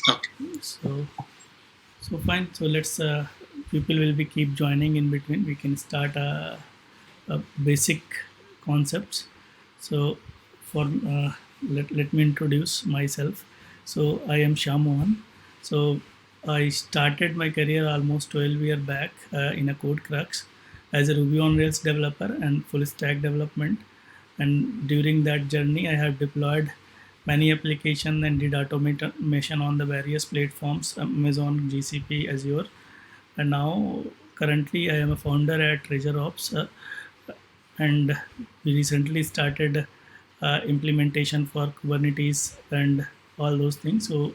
Okay. So, so fine. So let's people will be keep joining in between. We can start a basic concepts. So for let me introduce myself. So I am Shyam Mohan. So I started my career almost 12 years back in a Code Crux as a Ruby on Rails developer and full stack development. And during that journey, I have deployed many applications and did automation on the various platforms: Amazon, GCP, Azure. And now currently I am a founder at Treasure Ops, and we recently started implementation for Kubernetes and all those things. So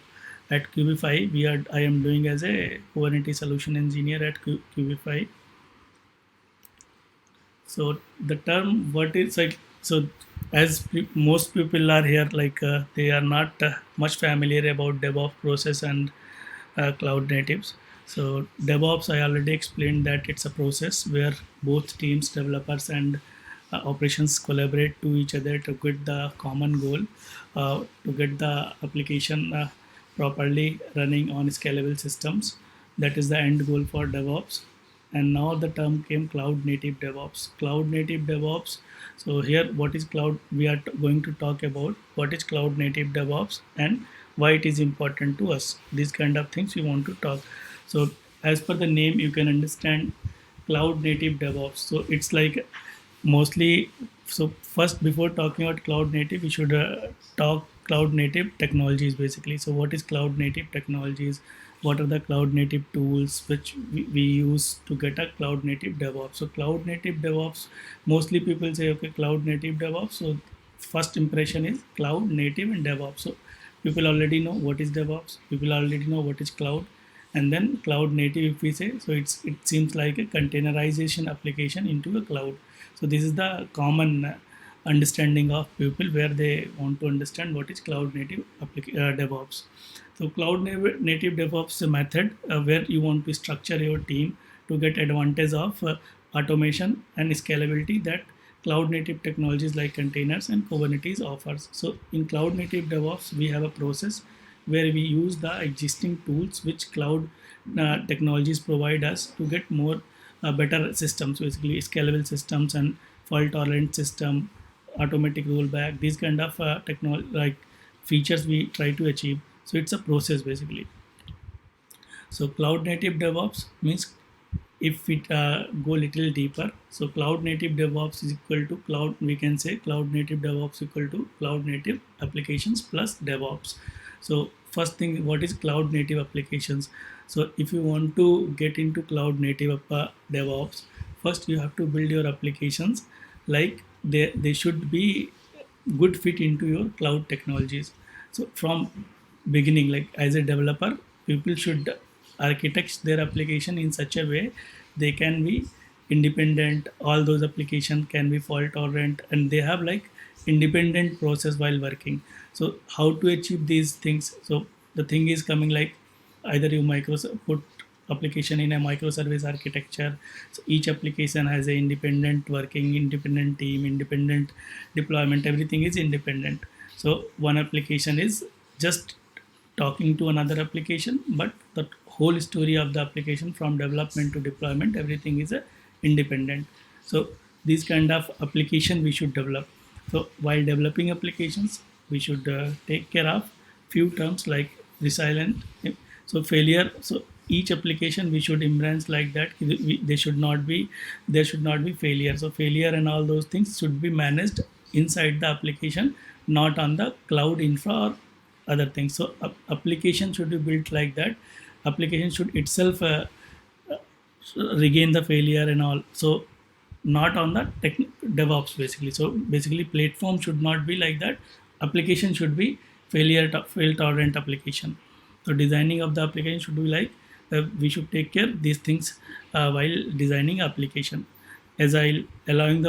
at Qbify, I am doing as a Kubernetes solution engineer at Qbify. So the term what is like, so as most people are here, like they are not much familiar about DevOps process and cloud natives. So DevOps, I already explained that it's a process where both teams, developers and operations collaborate to each other to get the common goal, to get the application properly running on scalable systems. That is the end goal for DevOps. And now the term came cloud native DevOps. Cloud native DevOps. So here, what is cloud? We are going to talk about what is cloud native DevOps and why it is important to us. These kind of things we want to talk. So as per the name, you can understand cloud native DevOps. So it's like mostly, so first, before talking about cloud native, we should talk cloud native technologies basically. So what is cloud native technologies? What are the cloud native tools which we use to get a cloud native DevOps? So cloud native DevOps, mostly people say, okay, cloud native DevOps. So first impression is cloud native and DevOps. So people already know what is DevOps. People already know what is cloud. And then cloud native, if we say, so it seems like a containerization application into a cloud. So this is the common understanding of people where they want to understand what is cloud native DevOps. So native DevOps is a method where you want to structure your team to get advantage of automation and scalability that cloud native technologies like containers and Kubernetes offers. So in cloud native DevOps, we have a process where we use the existing tools which cloud technologies provide us to get more better systems, basically scalable systems and fault tolerant system, automatic rollback, these kind of like features we try to achieve. So it's a process basically. So cloud native DevOps means, if we go little deeper, so cloud native DevOps is equal to cloud, we can say cloud native DevOps equal to cloud native applications plus DevOps. So first thing, what is cloud native applications? So if you want to get into cloud native DevOps, first you have to build your applications like they should be good fit into your cloud technologies. So from beginning, like as a developer, people should architect their application in such a way they can be independent. All those applications can be fault tolerant and they have like independent process while working. So how to achieve these things? So the thing is coming like, either you micro put application in a microservice architecture. So each application has a independent working, independent team, independent deployment, everything is independent. So one application is just talking to another application, but the whole story of the application from development to deployment, everything is independent. So these kind of application we should develop. So while developing applications, we should take care of few terms like resilient. So failure. So each application we should embrace like that. They should not be, there should not be failure. So failure and all those things should be managed inside the application, not on the cloud infra or other things. So application should be built like that. Application should itself regain the failure and all. So not on the DevOps basically. So basically, platform should not be like that. Application should be fail tolerant application. So designing of the application should be like, we should take care these things while designing application. Agile, allowing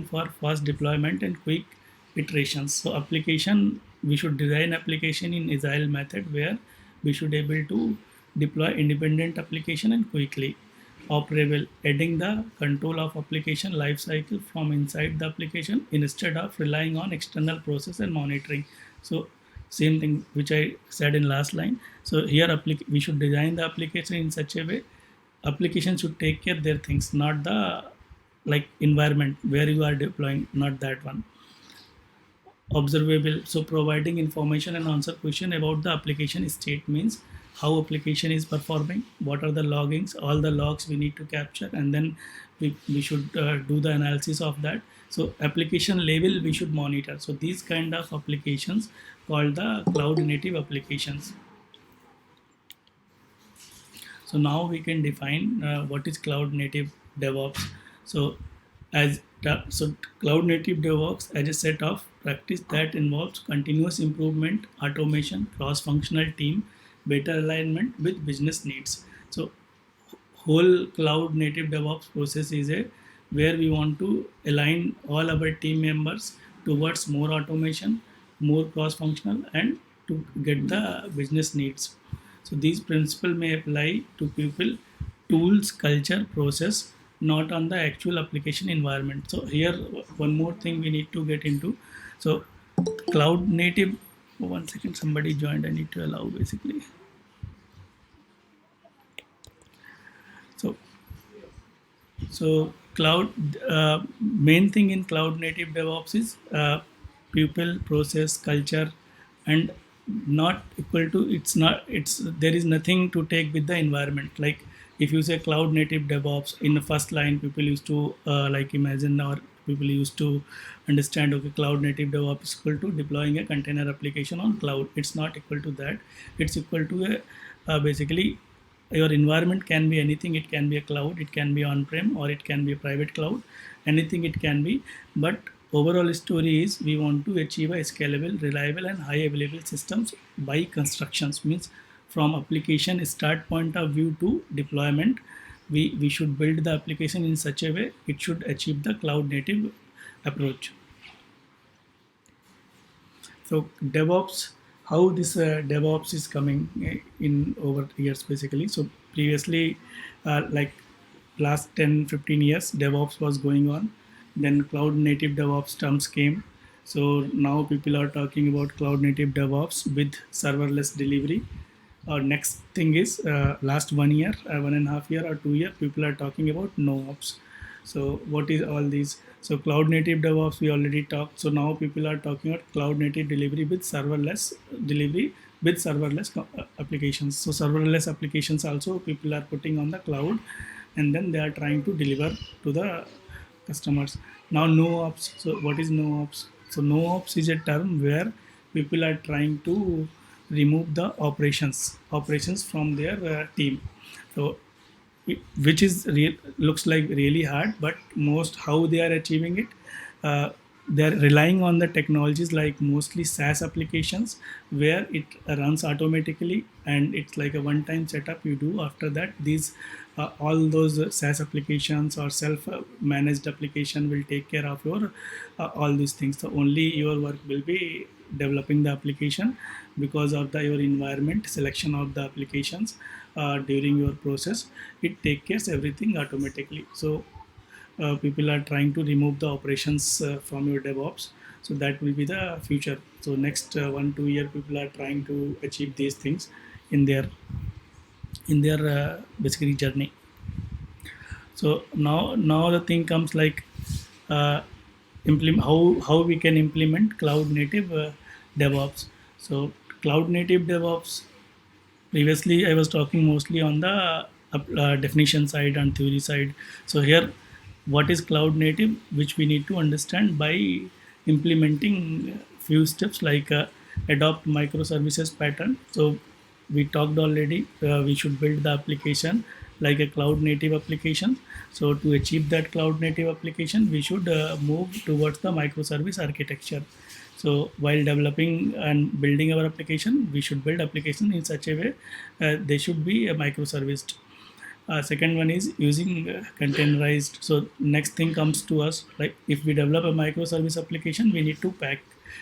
for fast deployment and quick iterations. So application, we should design application in agile method where we should able to deploy independent application and quickly operable, adding the control of application lifecycle from inside the application instead of relying on external process and monitoring. So same thing which I said in last line. So here we should design the application in such a way application should take care their things, not the like environment where you are deploying, not that one. Observable, so providing information and answer question about the application state means how application is performing, what are the loggings, all the logs we need to capture, and then we should do the analysis of that. So application level we should monitor. So these kind of applications called the cloud native applications. So now we can define what is cloud native DevOps. So so cloud native DevOps as a set of practice that involves continuous improvement, automation, cross-functional team, better alignment with business needs. So whole cloud native DevOps process is a where we want to align all our team members towards more automation, more cross-functional, and to get the business needs. So these principles may apply to people, tools, culture, process, not on the actual application environment. So here one more thing we need to get into. So cloud native. One second, somebody joined. I need to allow basically. So so cloud main thing in cloud native DevOps is people, process, culture, and not equal to it's there is nothing to take with the environment. Like if you say cloud native DevOps in the first line, people used to like imagine or people used to understand, okay, cloud native DevOps is equal to deploying a container application on cloud. It's not equal to that. It's equal to a basically your environment can be anything. It can be a cloud, it can be on-prem, or it can be a private cloud, anything it can be. But overall story is we want to achieve a scalable, reliable, and high available systems by constructions. Means from application start point of view to deployment, we should build the application in such a way it should achieve the cloud native approach. So DevOps, how this DevOps is coming in over years basically. So previously, like last 10, 15 years, DevOps was going on. Then cloud native DevOps terms came. So now people are talking about cloud native DevOps with serverless delivery. Next thing is last 1 year, 1.5 year or 2 year, people are talking about NoOps. So what is all these? So cloud native DevOps we already talked. So now people are talking about cloud native delivery with serverless delivery with serverless applications. So serverless applications also people are putting on the cloud, and then they are trying to deliver to the customers. Now NoOps. So what is NoOps? So NoOps is a term where people are trying to remove the operations from their team. So which is looks like really hard, but most how they are achieving it, uh, they're relying on the technologies like mostly SaaS applications where it runs automatically and it's like a one-time setup you do. After that, these all those SaaS applications or self-managed application will take care of your all these things. So only your work will be developing the application because of the your environment selection of the applications during your process. It takes care everything automatically. So people are trying to remove the operations from your DevOps. So that will be the future. So next 1 2 year, people are trying to achieve these things in their basically journey. So now the thing comes like uh, implement how we can implement cloud native DevOps. So cloud native DevOps, previously I was talking mostly on the definition side and theory side. So here what is cloud native, which we need to understand by implementing few steps like adopt microservices pattern. So we talked already, we should build the application like a cloud native application. So to achieve that cloud native application, we should move towards the microservice architecture. So while developing and building our application, we should build application in such a way they should be a microservice. Second one is using containerized. So next thing comes to us, like if we develop a microservice application, we need to pack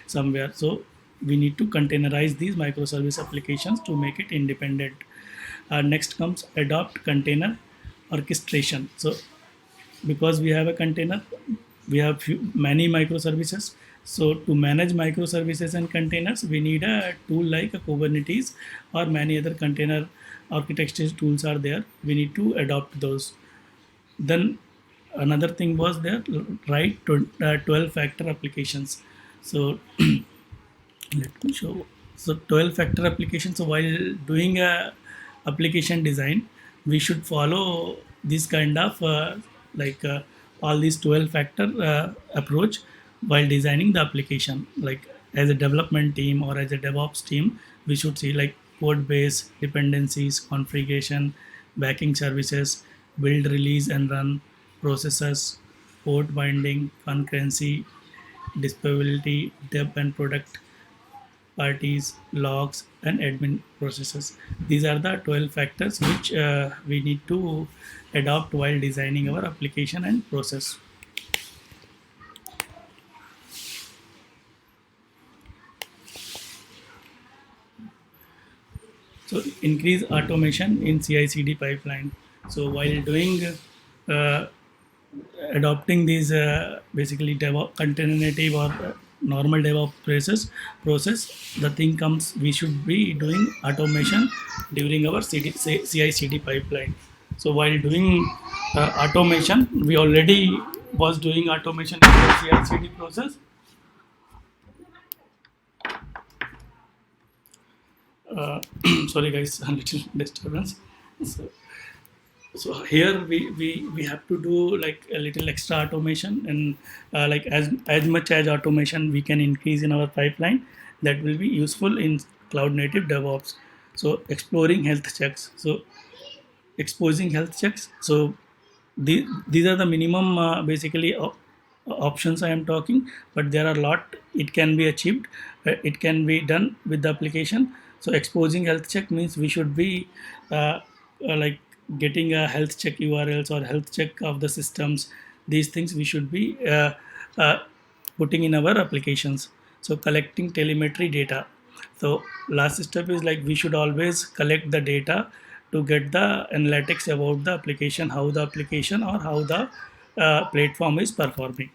somewhere. So we need to containerize these microservice applications to make it independent. Next comes adopt container orchestration. So because we have a container, we have many microservices. So to manage microservices and containers, we need a tool like a Kubernetes or many other container architecture tools are there. We need to adopt those. Then another thing was there, write 12 factor applications. So let me show. So 12 factor applications. So while doing a application design, we should follow this kind of all these 12 factor approach while designing the application. Like as a development team or as a DevOps team, we should see like code base, dependencies, configuration, backing services, build, release, and run processes, port binding, concurrency, discoverability, depth and product parties, logs, and admin processes. These are the 12 factors which we need to adopt while designing our application and process. So increase automation in CI/CD pipeline. So while doing uh, adopting these basically DevOps container native or normal DevOps process, the thing comes we should be doing automation during our CI/CD pipeline. So while doing automation, we already was doing automation in the CI/CD process. Uh, Sorry guys, a little disturbance. So, so here we have to do like a little extra automation, and like as much as automation we can increase in our pipeline, that will be useful in cloud native DevOps. So exploring health checks, so exposing health checks. So these are the minimum basically options I am talking, but there are a lot it can be achieved. It can be done with the application. So exposing health check means we should be like getting a health check URLs or health check of the systems. These things we should be uh, putting in our applications. So collecting telemetry data. So last step is like we should always collect the data to get the analytics about the application, how the application or how the platform is performing.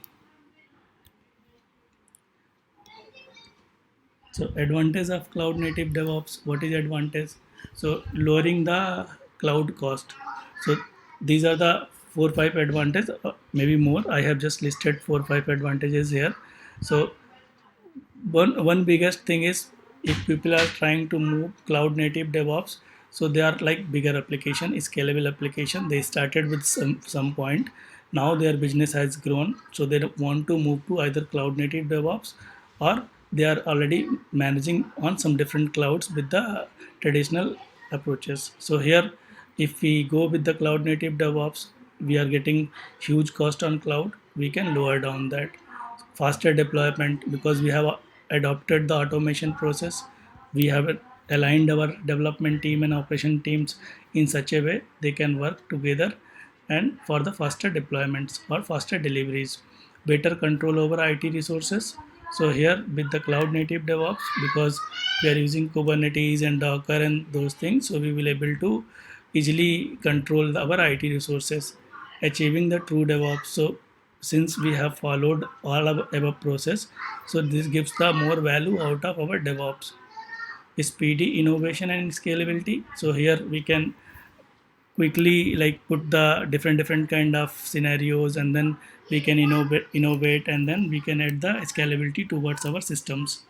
So advantage of cloud native DevOps. What is advantage? So lowering the cloud cost. So these are the 4 5 advantages, maybe more. I have just listed 4 5 advantages here. So one biggest thing is if people are trying to move cloud native DevOps, so they are like bigger application, scalable application. They started with some point. Now their business has grown, so they want to move to either cloud native DevOps or they are already managing on some different clouds with the traditional approaches. So here, if we go with the cloud native DevOps, we are getting huge cost on cloud. We can lower down that faster deployment because we have adopted the automation process. We have aligned our development team and operation teams in such a way they can work together and for the faster deployments or faster deliveries. Better control over IT resources. So here with the cloud native DevOps, because we are using Kubernetes and Docker and those things, so we will able to easily control our IT resources, achieving the true DevOps. So since we have followed all of above process, so this gives the more value out of our DevOps. Speedy innovation and scalability. So here we can quickly like put the different kind of scenarios, and then we can innovate, and then we can add the scalability towards our systems.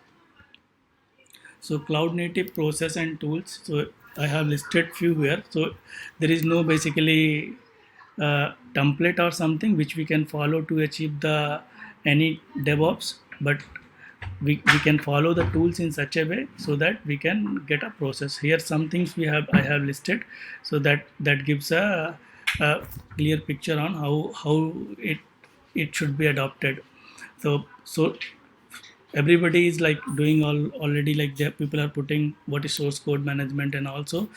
So cloud native process and tools. So I have listed few here. So there is no basically template or something which we can follow to achieve the any DevOps, but we can follow the tools in such a way so that we can get a process. Here some things we have I have listed, so that gives a clear picture on how it should be adopted. So everybody is like doing all already, like the people are putting what is source code management, and also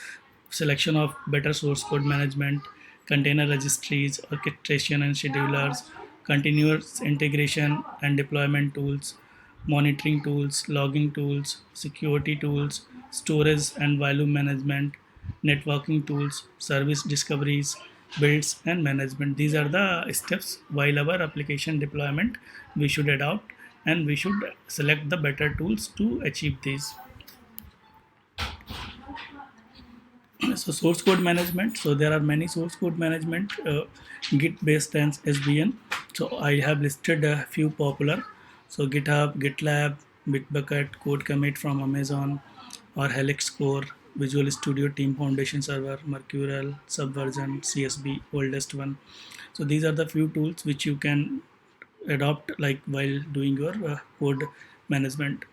selection of better source code management, container registries, orchestration and schedulers, continuous integration and deployment tools, monitoring tools, logging tools, security tools, storage and volume management, networking tools, service discoveries, builds and management. These are the steps while our application deployment we should adopt and we should select the better tools to achieve these. So source code management, so there are many source code management, git based and sbn. So I have listed a few popular. So github, gitlab, bitbucket, code commit from amazon, or helix core, visual studio team foundation server, mercurial, subversion, csb oldest one. So these are the few tools which you can adopt like while doing your code management.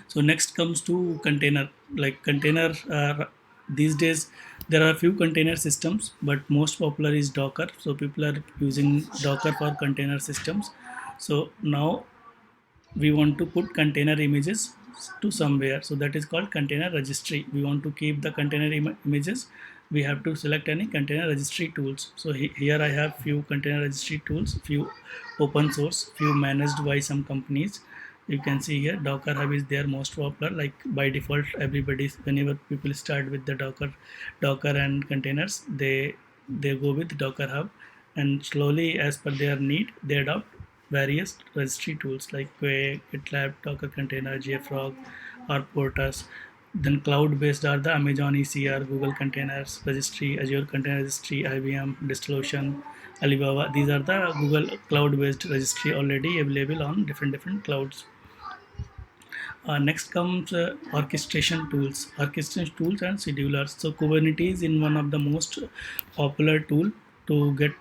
So next comes to container. Like container, these days there are a few container systems, but most popular is Docker. So people are using Docker for container systems. So now we want to put container images to somewhere. So that is called container registry. We want to keep the container images. We have to select any container registry tools. So here I have few container registry tools, few open source, few managed by some companies. You can see here Docker Hub is there most popular. Like by default, everybody, whenever people start with the Docker and containers, they go with Docker Hub, and slowly as per their need, they adopt various registry tools like Quake, GitLab, Docker Container, JFrog, or Portas. Then cloud-based are the Amazon ECR, Google Containers Registry, Azure Container Registry, IBM, DigitalOcean, Alibaba. These are the Google cloud-based registry already available on different clouds. Next comes orchestration tools and schedulers. So Kubernetes is one of the most popular tool to get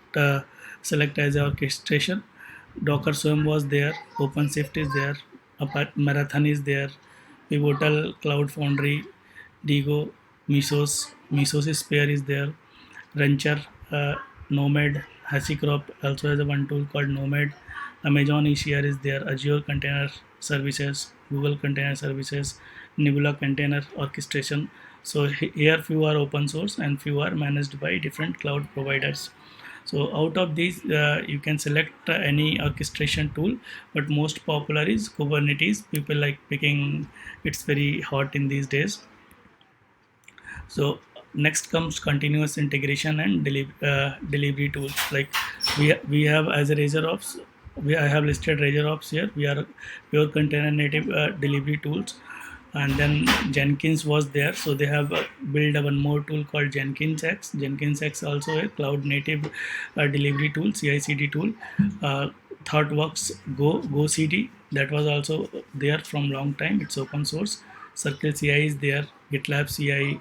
select as a orchestration. Docker Swarm was there, OpenShift is there, Marathon is there, Pivotal, Cloud Foundry, Digo, Mesos Spare is there, Rancher, Nomad, HashiCorp also has a one tool called Nomad, Amazon ECR is there, Azure Container Services, Google Container Services, Nebula Container Orchestration. So here few are open source and few are managed by different cloud providers. So out of these, you can select any orchestration tool, but most popular is Kubernetes. People like picking; it's very hot in these days. So next comes continuous integration and delivery tools. Like we have as a Razor Ops, I have listed Razor Ops here. We are pure container native delivery tools, and then Jenkins was there. So they have built one more tool called Jenkins X. Jenkins X also a cloud native delivery tool, CI/CD tool. Uh, ThoughtWorks Go CD, that was also there from long time. It's open source. Circle CI is there. GitLab CI,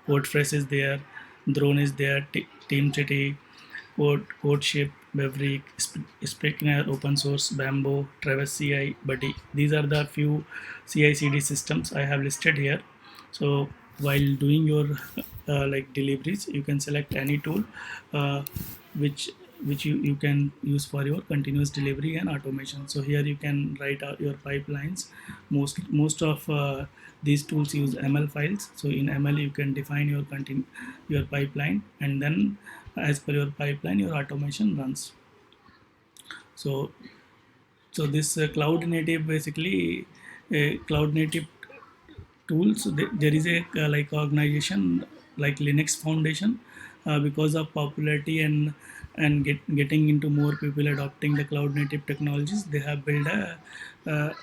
WordPress is there, Drone is there, TeamCity, CodeShip, Maverick, Sprinkler, open source, Bamboo, Travis CI, Buddy. These are the few CI/CD systems I have listed here. So while doing your like deliveries, you can select any tool uh, which you can use for your continuous delivery and automation. So here you can write out your pipelines. Most of these tools use ML files. So in ML you can define your pipeline, and then as per your pipeline your automation runs. So this cloud native, basically cloud native tools, there is a like organization like Linux Foundation, because of popularity and getting into more people adopting the cloud native technologies, they have built a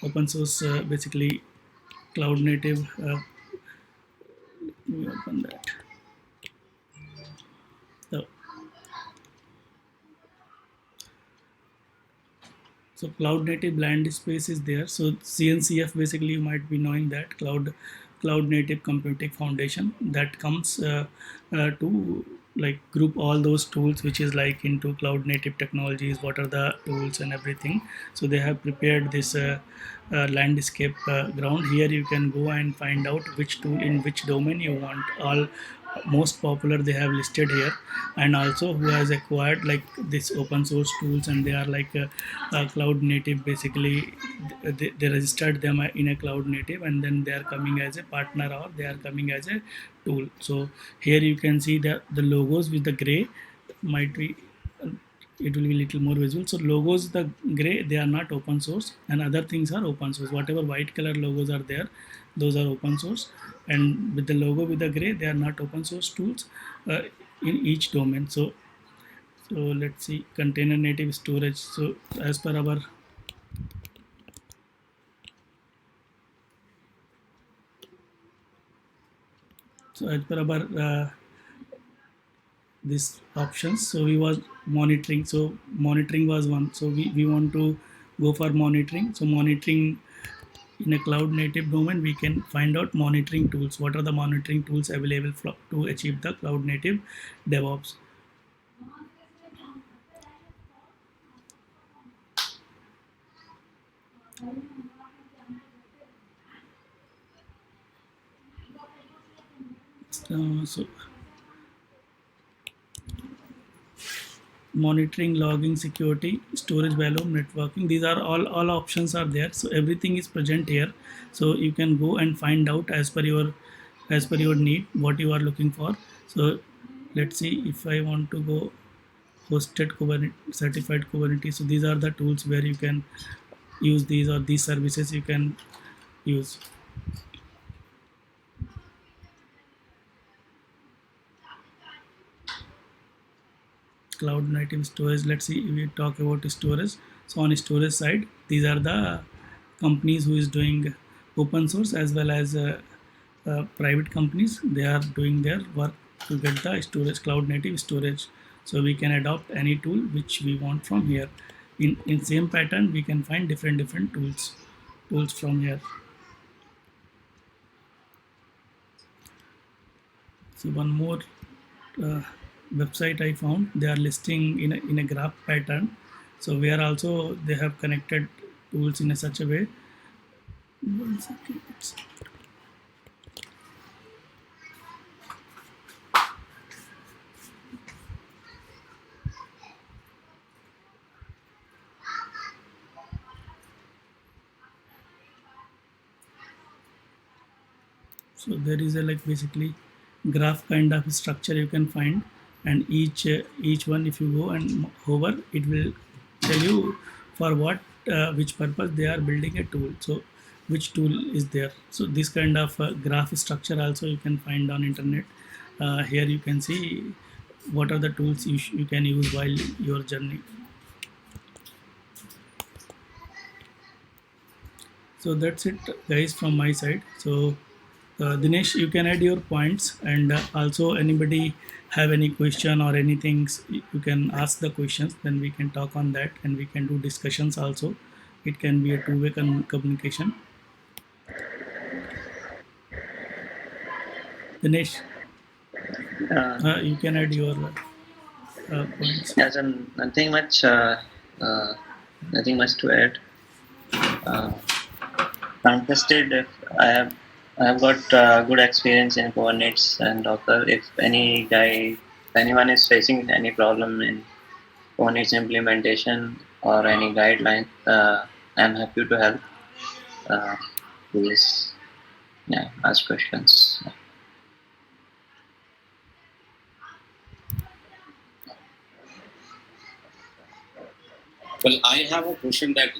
open source, basically cloud native, let me open that. So, cloud native land space is there. So CNCF, basically you might be knowing that cloud native computing foundation, that comes to like group all those tools which is like into cloud native technologies, what are the tools and everything. So they have prepared this landscape ground. Here you can go and find out which tool in which domain you want. All most popular they have listed here, and also who has acquired like this open source tools, and they are like cloud native. Basically they registered them in a cloud native, and then they are coming as a partner or they are coming as a tool. So here you can see the logos with the gray might be, it will be little more visual. So logos, the gray, they are not open source, and other things are open source. Whatever white color logos are there, those are open source, and with the logo with the gray, they are not open source tools in each domain. So let's see, container native storage. So as per our So as per our these options, so we was monitoring. So monitoring was one. So we want to go for monitoring. So monitoring in a cloud native domain, we can find out monitoring tools. What are the monitoring tools available to achieve the cloud native DevOps? So monitoring, logging, security, storage volume, networking, these are all options are there. So everything is present here. So you can go and find out as per your need what you are looking for. So let's see if I want to go hosted Kubernetes, certified Kubernetes. So these are the tools where you can use these, or these services you can use. Cloud native storage. Let's see if we talk about storage. So on storage side, these are the companies who is doing open source as well as private companies. They are doing their work to get the storage, cloud native storage. So we can adopt any tool which we want from here. In same pattern, we can find different tools from here. So one more uh, website I found, they are listing in a graph pattern. So where also they have connected tools in a such a way. One second. So there is a like basically graph kind of structure you can find, and each one, if you go and hover, it will tell you for what which purpose they are building a tool. So which tool is there. So this kind of graph structure also you can find on internet. Here you can see what are the tools you can use while your journey. So that's it, guys, from my side. So Dinesh, you can add your points, and also anybody have any question or anything, you can ask the questions. Then we can talk on that, and we can do discussions also. It can be a two-way communication. Dinesh, Uh, you can add your points. as in uh, nothing much to add. Uh, I'm interested if I have got good experience in Kubernetes and Docker. If anyone is facing any problem in Kubernetes implementation or any guideline, I'm happy to help. Uh, Please, yeah, ask questions. Well, I have a question that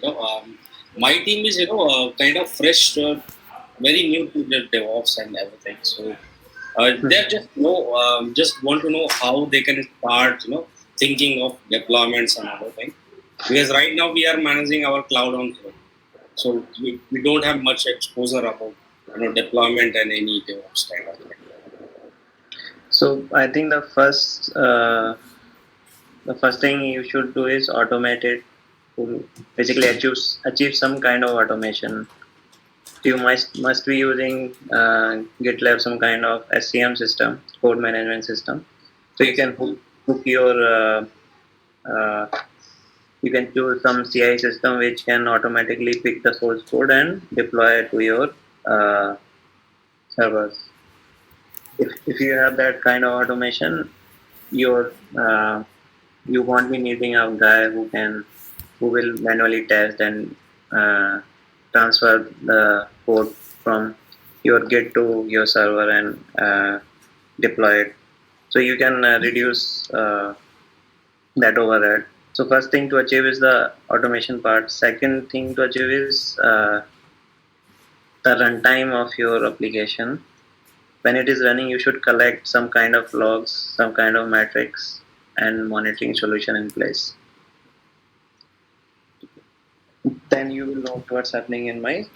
my team is kind of fresh, very new to the DevOps and everything. So they're just want to know how they can start thinking of deployments and other things. Because right now we are managing our cloud on cloud, so we don't have much exposure about deployment and any DevOps kind of thing. So I think the first thing you should do is automate it to basically achieve some kind of automation. You must be using GitLab, some kind of SCM system, code management system. So you can hook your uh, you can choose some CI system which can automatically pick the source code and deploy it to your uh, servers. If you have that kind of automation, your you won't be needing a guy who will manually test and transfer the code from your Git to your server and deploy it. So you can reduce that over there. So first thing to achieve is the automation part. Second thing to achieve is the runtime of your application. When it is running, you should collect some kind of logs, some kind of metrics, and monitoring solution in place. Then you will know what's happening in my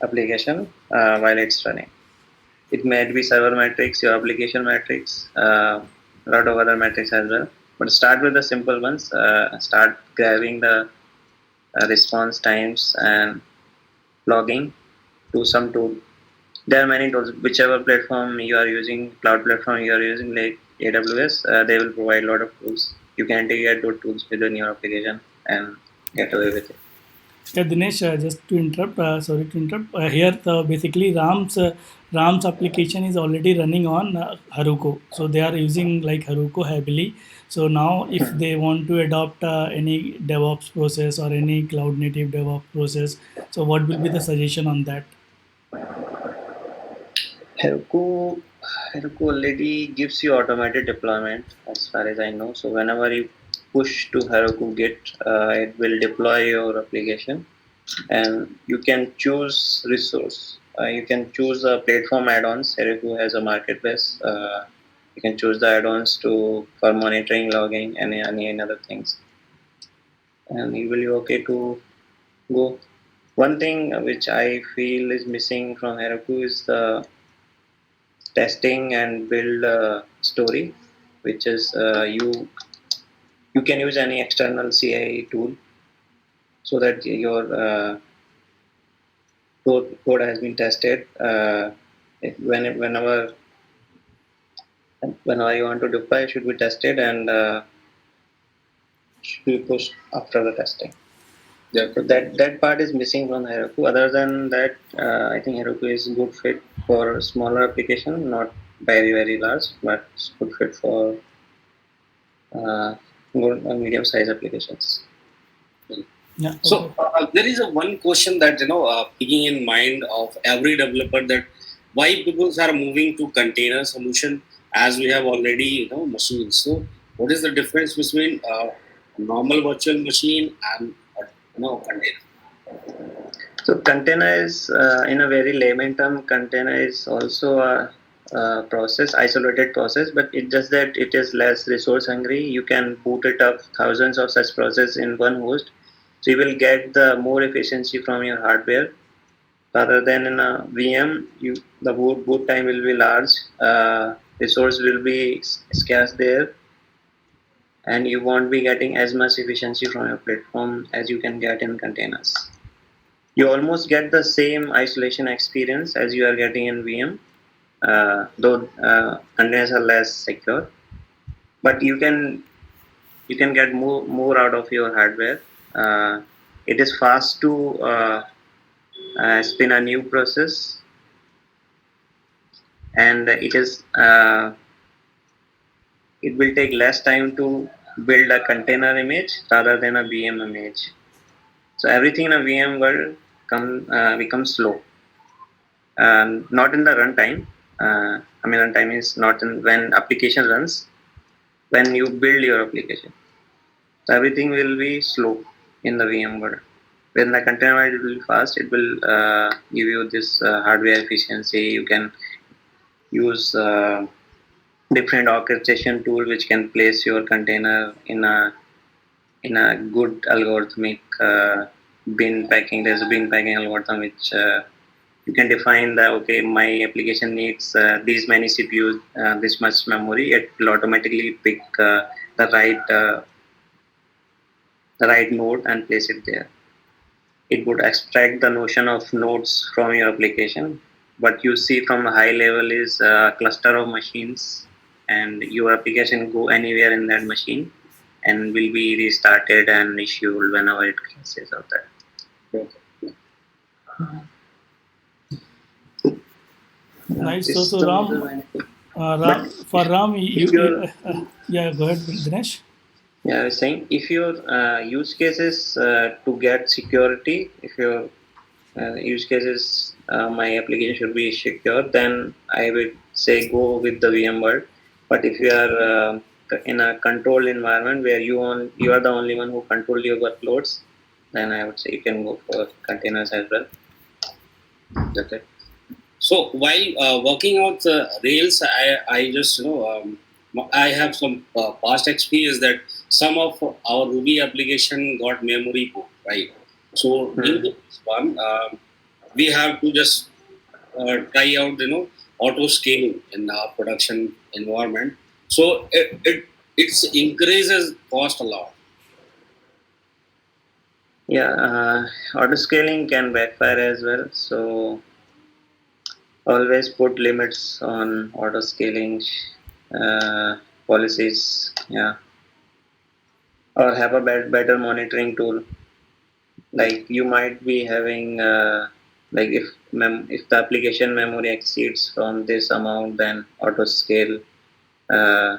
application while it's running. It might be server metrics, your application metrics, a lot of other metrics as well. But start with the simple ones. Start grabbing the response times and logging to some tool. There are many tools. Whichever platform you are using, cloud platform you are using, like AWS, they will provide a lot of tools. You can integrate those tools within your application and get away with it. Yeah, Dinesh, just to interrupt, sorry to interrupt. Here, basically, Ram's application is already running on Heroku, so they are using like Heroku heavily. So now, if they want to adopt any DevOps process or any cloud native DevOps process, so what will be the suggestion on that? Heroku, Heroku already gives you automated deployment, as far as I know. So whenever you push to Heroku Git, it will deploy your application, and you can choose resource. You can choose platform add-ons. Heroku has a marketplace. You can choose the add-ons to for monitoring, logging, and any other things, and you will be okay to go. One thing which I feel is missing from Heroku is the testing and build a story, which is you can use any external CI tool so that your code has been tested. Whenever you want to deploy, it should be tested and should be pushed after the testing. Yeah. So that part is missing from Heroku. Other than that, I think Heroku is a good fit for smaller application, not very large, but it's good fit for good medium size applications. Yeah. So there is a one question that picking in mind of every developer, that why people are moving to container solution as we have already machines. So what is the difference between normal virtual machine and container? So container is, in a very layman term, container is also a process, isolated process, but it's just that it is less resource hungry. You can boot it up thousands of such processes in one host, so you will get the more efficiency from your hardware. Rather than in a VM, the boot time will be large, resource will be scarce there, and you won't be getting as much efficiency from your platform as you can get in containers. You almost get the same isolation experience as you are getting in VM, though containers are less secure. But you can get more out of your hardware. It is fast to spin a new process, and it will take less time to build a container image rather than a VM image. So everything in a VM world becomes slow. Not in the runtime. Runtime is not when application runs. When you build your application, so everything will be slow in the VM world. When the container world will be fast, it will give you this hardware efficiency. You can use different orchestration tool which can place your container in a good algorithmic bin packing. There's a bin packing algorithm which you can define that my application needs these many CPUs, this much memory. It will automatically pick the right node and place it there. It would extract the notion of nodes from your application. What you see from a high level is a cluster of machines, and your application go anywhere in that machine and will be restarted and issued whenever it crashes out there. Nice. So Ram, for Ram, yeah, go ahead, Dinesh. Yeah, I was saying, if your use case is to get security, if your use case is my application should be secure, then I would say go with the VMware. But if you are in a controlled environment where you are the only one who control your workloads, then I would say you can go for containers as well. Okay. So while working out Rails, I just I have some past experience that some of our Ruby application got memory poor, right? So in this one, we have to just try out auto scaling in our production environment. So it increases cost a lot. Yeah, auto scaling can backfire as well. So always put limits on auto scaling policies. Yeah, or have a better monitoring tool. Like you might be having like if the application memory exceeds from this amount, then auto scale uh,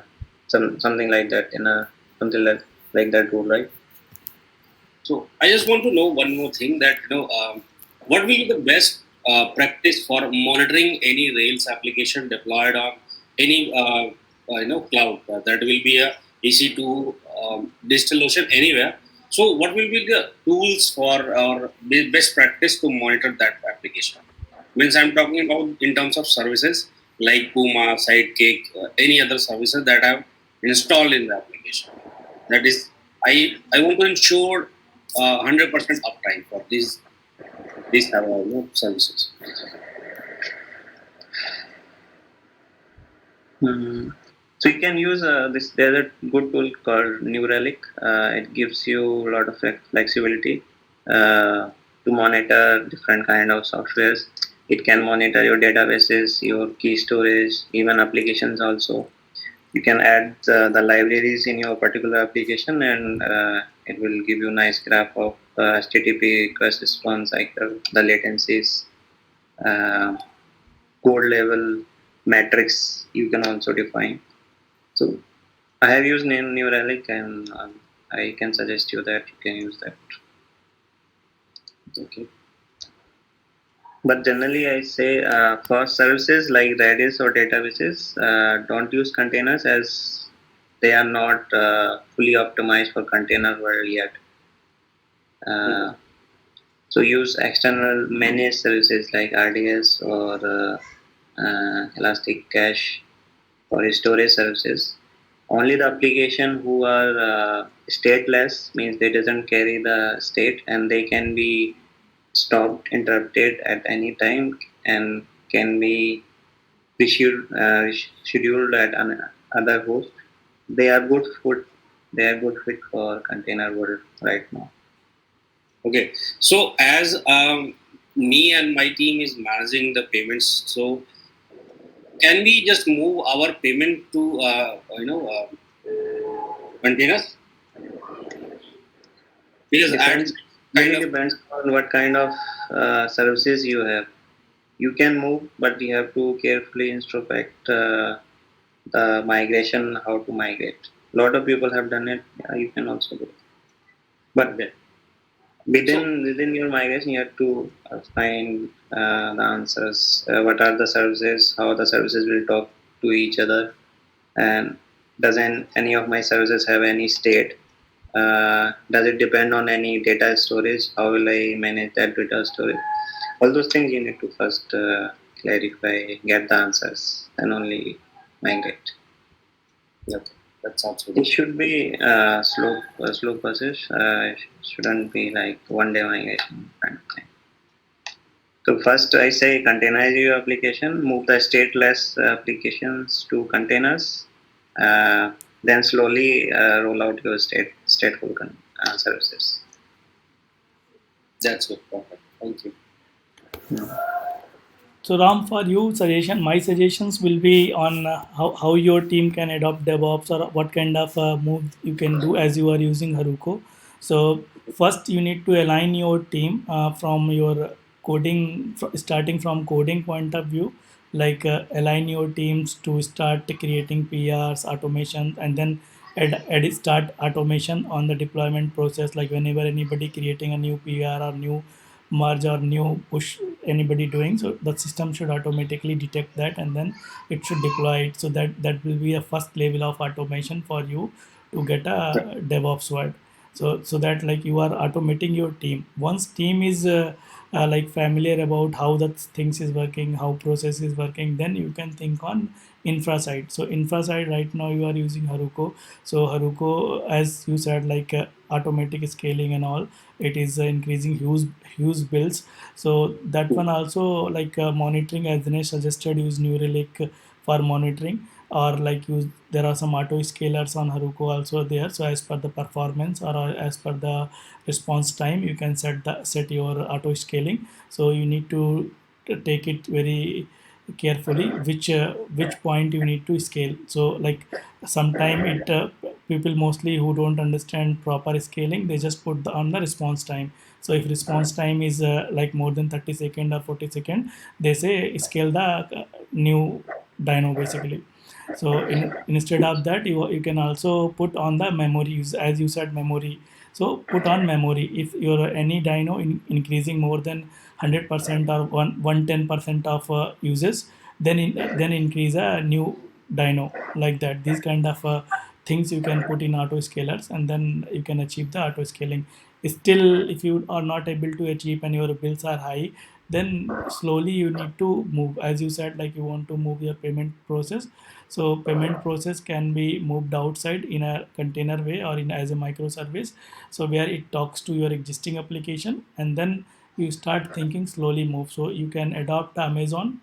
something like that in a something like that rule, right? So I just want to know one more thing, that what will be the best practice for monitoring any Rails application deployed on any cloud, that will be a EC2, DigitalOcean, anywhere. So what will be the tools for or best practice to monitor that application? Means I'm talking about in terms of services like Puma, Sidekick, any other services that I've installed in the application. That is, I want to ensure 100% uptime for these services. Hmm. So you can use this. There's a good tool called New Relic. It gives you a lot of flexibility to monitor different kind of softwares. It can monitor your databases, your key storage, even applications also. You can add the libraries in your particular application, and it will give you nice graph of HTTP request response cycle, the latencies, uh, code level metrics you can also define. So I have used New Relic, and I can suggest you that you can use that. Okay. But generally, I say for services like Redis or databases, don't use containers as they are not fully optimized for container world yet. Mhm. Uh, so use external managed services like RDS or Elastic Cache for storage services. Only the application who are stateless, means they doesn't carry the state, and they can be stopped, interrupted at any time, and can be scheduled at another host. They are good for they are good fit for container world right now. Okay. So as me and my team is managing the payments, so can we just move our payment to containers? Because at Depends kind really of depends on what kind of services you have. You can move, but you have to carefully introspect the migration, how to migrate. A lot of people have done it. Yeah, you can also do it. But okay. So within your migration, you have to find the answers. What are the services? How the services will talk to each other, and doesn't any of my services have any state? Does it depend on any data storage? How will I manage that data storage? All those things you need to first clarify, get the answers, and only migrate. yeah, that sounds It good. should be slow process. It shouldn't be like one day migration kind of thing. So first, I say containerize your application, move the stateless applications to containers, then slowly roll out your stateful services. That's good. Perfect. Thank you. So Ram, for you, my suggestions will be on how your team can adopt DevOps, or what kind of move you can do as you are using Haruko. So first, you need to align your team from your starting from coding point of view. Like align your teams to start creating PRs, automation, and then start automation on the deployment process. Like whenever anybody creating a new PR or new merge or new push anybody doing, so the system should automatically detect that, and then it should deploy it. So that will be a first level of automation for you to get a DevOps word. So that like you are automating your team. Once team is like familiar about how that things is working, how process is working, then you can think on infra side. So infra side, right now you are using Haruko. So Haruko, as you said, like automatic scaling and all, it is increasing huge bills. So that one also, like monitoring, as Dinesh suggested, use New Relic for monitoring, or like use, there are some auto scalers on Heroku also there. So as per the performance, or as per the response time, you can set your auto scaling. So you need to take it very carefully which point you need to scale. So like sometime it people mostly who don't understand proper scaling, they just put on the response time. So if response time is like more than 30 second or 40 second, they say scale the new dyno basically. So instead of that, you can also put on the memory use, as you said, memory. So put on memory if your any dyno increasing more than 100% or 110% of uses, then increase a new dyno, like that. These kind of things you can put in auto scalers, and then you can achieve the auto scaling. Still, if you are not able to achieve and your bills are high, then slowly you need to move, as you said, like you want to move your payment process. So payment process can be moved outside in a container way, or in as a microservice, so where it talks to your existing application, and then you start thinking slowly move. So you can adopt Amazon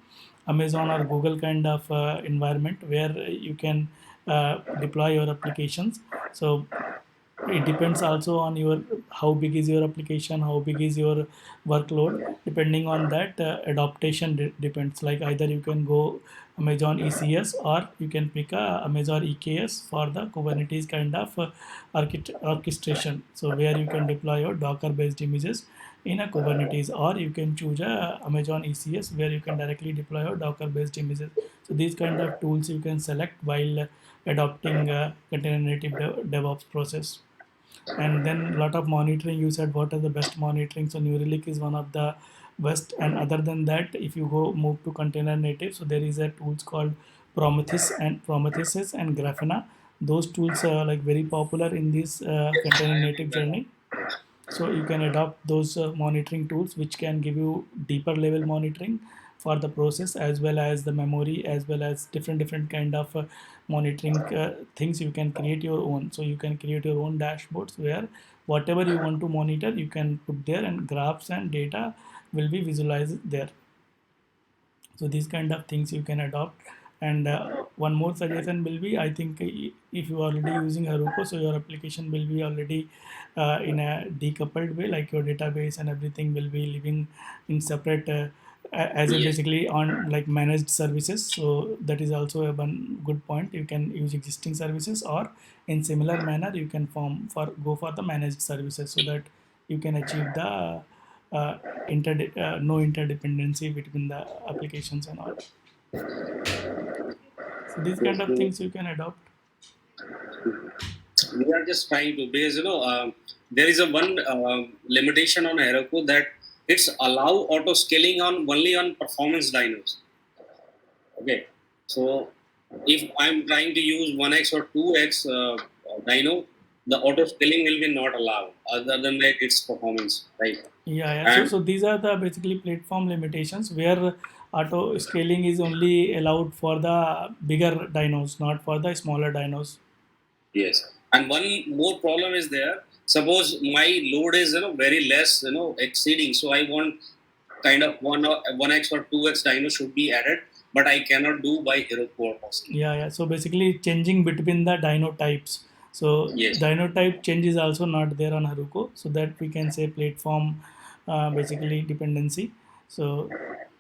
or Google kind of environment, where you can deploy your applications. So it depends also on your, how big is your application, how big is your workload. Depending on that, adaptation depends. Like either you can go Amazon ECS, or you can pick a Amazon EKS for the Kubernetes kind of orchestration. So where you can deploy your Docker based images in a Kubernetes, or you can choose a Amazon ECS, where you can directly deploy your Docker based images. So these kind of tools you can select while adopting container native DevOps process. And then a lot of monitoring, you said what are the best monitoring. So New Relic is one of the best. And other than that, if you go move to container native, so there is a tools called Prometheus and Grafana. Those tools are like very popular in this container native journey. So you can adopt those monitoring tools, which can give you deeper level monitoring for the process, as well as the memory, as well as different kind of monitoring things. You can create your own. So you can create your own dashboards, where whatever you want to monitor, you can put there, and graphs and data will be visualized there. So these kind of things you can adopt. And one more suggestion will be, I think, if you are already using Heroku, so your application will be already in a decoupled way, like your database and everything will be living in separate as a Yes. basically on like managed services. So that is also a one good point. You can use existing services, or in similar manner you can go for the managed services, so that you can achieve the uh, no interdependency between the applications and all. So these kind Yes, of things you can adopt. We are just trying to, because there is a one limitation on Heroku, that it's allow auto scaling on only on performance dynos. Okay, so if I'm trying to use 1x or 2x dyno, the auto scaling will be not allowed. Other than that, it's performance, right? Yeah. So And these are the basically platform limitations, where auto scaling is only allowed for the bigger dynos, not for the smaller dynos. yes, and one more problem is there. Suppose my load is very less, exceeding. So I want kind of 1x or 2x dyno should be added, but I cannot do by Heroku or Postgre. Yeah. So basically changing between the dyno types. So Yes, dyno type change is also not there on Heroku, so that we can say platform basically dependency. So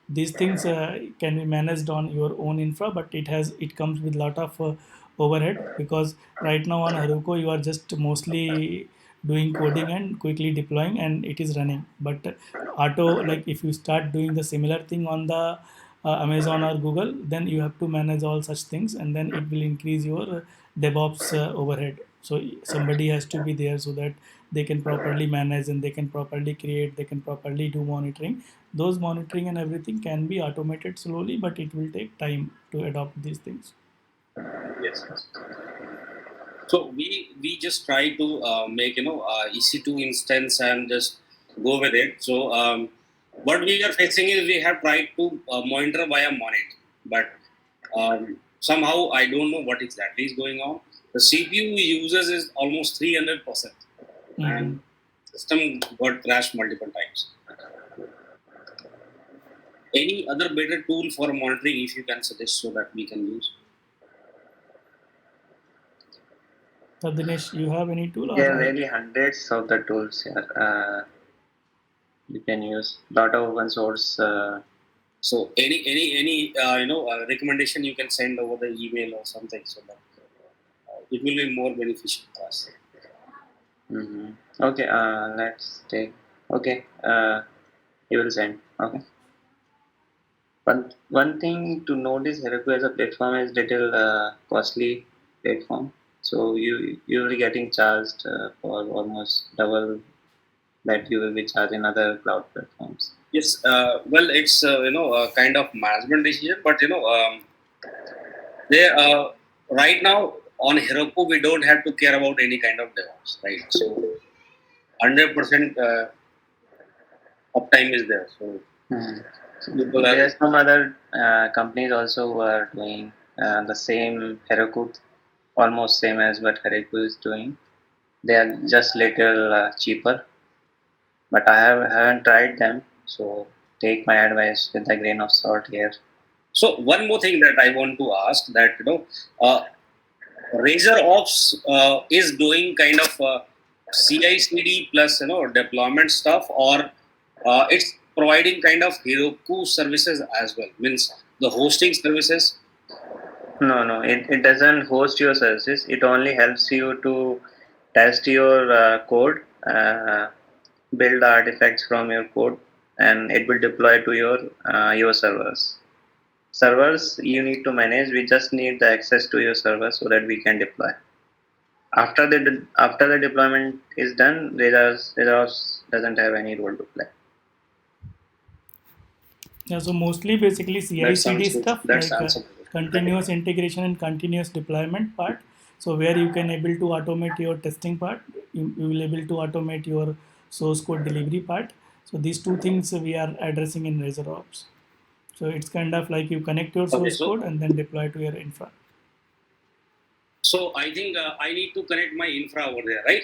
these things can be managed on your own infra, but it comes with lot of overhead, because right now on Heroku you are just mostly doing coding and quickly deploying, and it is running. But auto, like if you start doing the similar thing on the Amazon or Google, then you have to manage all such things, and then it will increase your DevOps overhead. So somebody has to be there, so that they can properly manage, and they can properly create, they can properly do monitoring. Those monitoring and everything can be automated slowly, but it will take time to adopt these things. yes. So we just try to make EC2 instance and just go with it. So what we are facing is we have tried to monitor via Monit, but somehow I don't know what exactly is going on. The CPU uses is almost 300%. and system got crashed multiple times. Any other better tool for monitoring if you can suggest so that we can use? So Dinesh, you have any tool or There are really hundreds of the tools here. You can use lot of open source. So any recommendation you can send over the email or something so that it will be more beneficial for us. Okay, let's take. Okay, you will send. Okay. But one thing to notice, Heroku as a platform is little costly platform. So you will be getting charged for almost double that you will be charged in other cloud platforms. Yes, well, it's a kind of management decision, but they right now on Heroku we don't have to care about any kind of DevOps, right? So 100% uptime is there. So there are some other companies also who are doing the same Heroku, almost same as what Heroku is doing. They are just little cheaper, but I haven't tried them. So take my advice with a grain of salt here. So one more thing that I want to ask that Razor Ops is doing kind of CI/CD plus deployment stuff, or it's providing kind of Heroku services as well. Means the hosting services. No, it doesn't host your services. It only helps you to test your code, build artifacts from your code, and it will deploy to your servers. Servers you need to manage. We just need the access to your server so that we can deploy. After the deployment is done, Rails doesn't have any role to play. Yeah, so mostly basically CI/CD stuff like continuous integration and continuous deployment part. So where you can able to automate your testing part, you will able to automate your source code delivery part. So these two things we are addressing in Razor Ops. So it's kind of like you connect your source code and then deploy to your infra. So I think I need to connect my infra over there, right?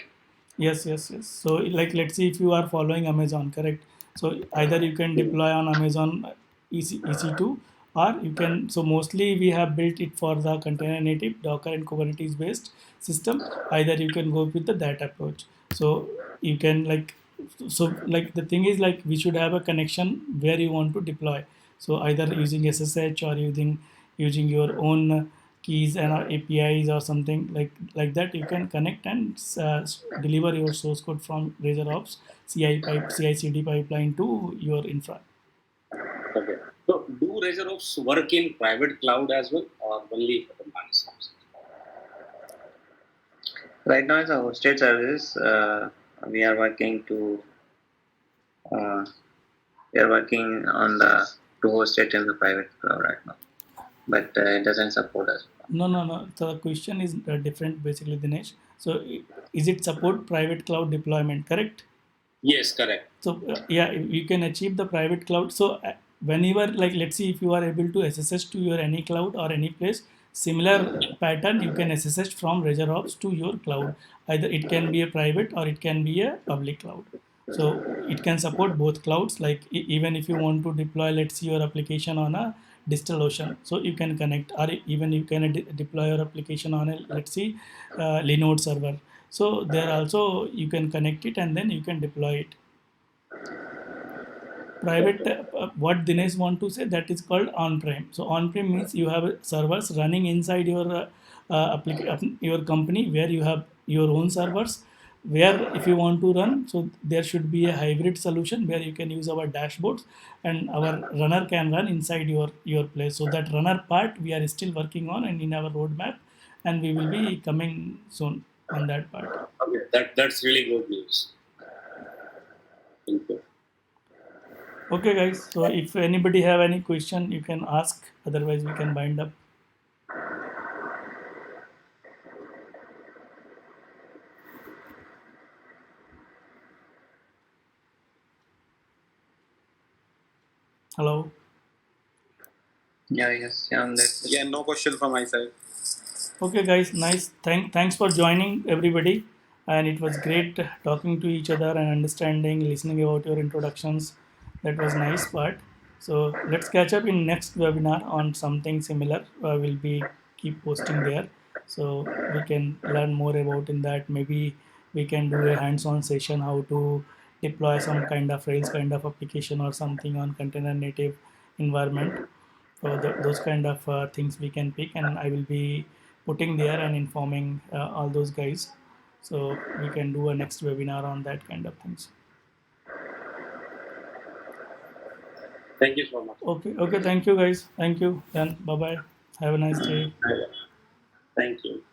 Yes. So like let's see if you are following Amazon, correct? So either you can deploy on Amazon EC2 or you can, so mostly we have built it for the container native Docker and Kubernetes based system. Either you can go with that approach. So you can like the thing is like we should have a connection where you want to deploy. So either using SSH or using your own keys and APIs or something like that, you can connect and deliver your source code from Razor Ops CI/CD pipeline to your infra. Okay. So do Razor Ops work in private cloud as well, or only for the managed services? Right now, it's a hosted service. We are working on to host it in the private cloud right now, but it doesn't support us. No. So the question is different basically, Dinesh. So is it support private cloud deployment, correct? Yes, correct. So yeah, you can achieve the private cloud. So whenever like let's see if you are able to SSH to your any cloud or any place, similar pattern you can SSH from Razor Ops to your cloud. Either it can be a private or it can be a public cloud. So it can support both clouds. Like even if you want to deploy, let's see your application on a DigitalOcean, so you can connect, or even you can deploy your application on a let's see Linode server. So there also you can connect it and then you can deploy it. Private, what Dinesh want to say, that is called on-prem. So on-prem means you have servers running inside your your company where you have your own servers. Where if you want to run, so there should be a hybrid solution where you can use our dashboards and our runner can run inside your place. So that runner part we are still working on and in our roadmap, and we will be coming soon on that part. Okay, that's really good news. Thank you. Okay, guys. So if anybody have any question, you can ask. Otherwise, we can bind up. Hello. Yes, yeah, Yeah, no question from my side. Okay, guys. Nice. Thanks for joining, everybody. and it was great talking to each other and understanding, listening about your introductions. That was nice part. So let's catch up in next webinar on something similar. We'll be keep posting there, so we can learn more about in that. Maybe we can do a hands-on session how to deploy some kind of Rails kind of application or something on container native environment. So those kind of things we can pick, and I will be putting there and informing all those guys. So we can do a next webinar on that kind of things. Thank you so much. Okay, okay. Thank you, guys. Thank you. Then bye bye. Have a nice day. Thank you.